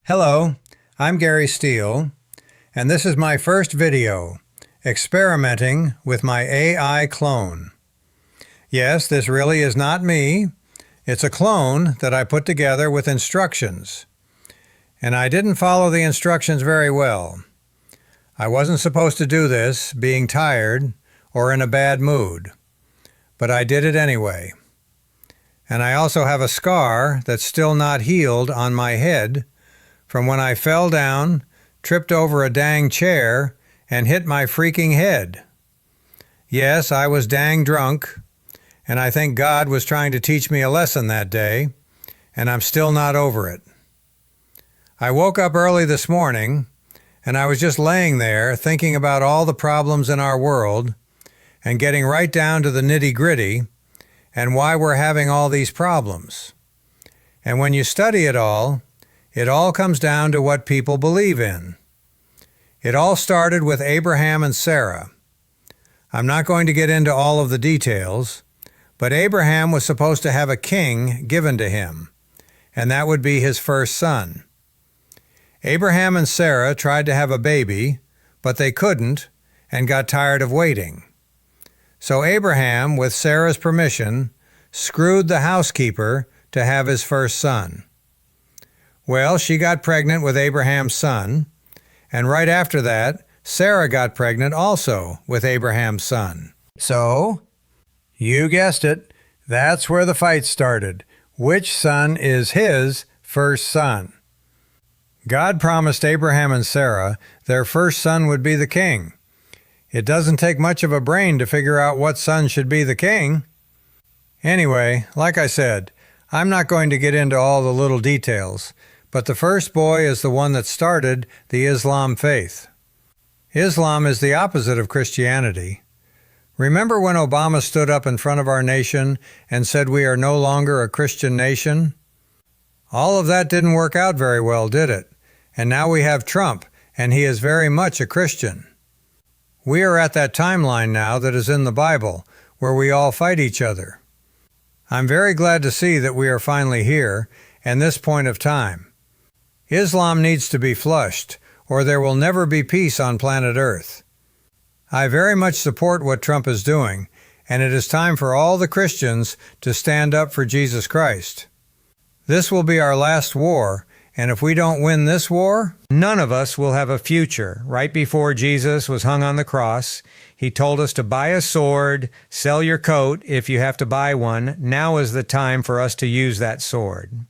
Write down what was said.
Hello, I'm Gary Steele, and this is my first video, experimenting with my AI clone. Yes, this really is not me. It's a clone that I put together with instructions. And I didn't follow the instructions very well. I wasn't supposed to do this, being tired or in a bad mood. But I did it anyway. And I also have a scar that's still not healed on my head from when I fell down, tripped over a dang chair, and hit my freaking head. Yes, I was dang drunk, and I think God was trying to teach me a lesson that day, and I'm still not over it. I woke up early this morning, and I was just laying there thinking about all the problems in our world and getting right down to the nitty-gritty and why we're having all these problems. And when you study it all comes down to what people believe in. It all started with Abraham and Sarah. I'm not going to get into all of the details, but Abraham was supposed to have a king given to him, and that would be his first son. Abraham and Sarah tried to have a baby, but they couldn't and got tired of waiting. So Abraham, with Sarah's permission, screwed the housekeeper to have his first son. Well, she got pregnant with Abraham's son, and right after that, Sarah got pregnant also with Abraham's son. So, you guessed it, that's where the fight started. Which son is his first son? God promised Abraham and Sarah their first son would be the king. It doesn't take much of a brain to figure out what son should be the king. Anyway, like I said, I'm not going to get into all the little details, but the first boy is the one that started the Islam faith. Islam is the opposite of Christianity. Remember when Obama stood up in front of our nation and said we are no longer a Christian nation? All of that didn't work out very well, did it? And now we have Trump, and he is very much a Christian. We are at that timeline now that is in the Bible, where we all fight each other. I'm very glad to see that we are finally here, and this point of time. Islam needs to be flushed, or there will never be peace on planet Earth. I very much support what Trump is doing, and it is time for all the Christians to stand up for Jesus Christ. This will be our last war, and if we don't win this war, none of us will have a future. Right before Jesus was hung on the cross, he told us to buy a sword, sell your coat if you have to buy one. Now is the time for us to use that sword.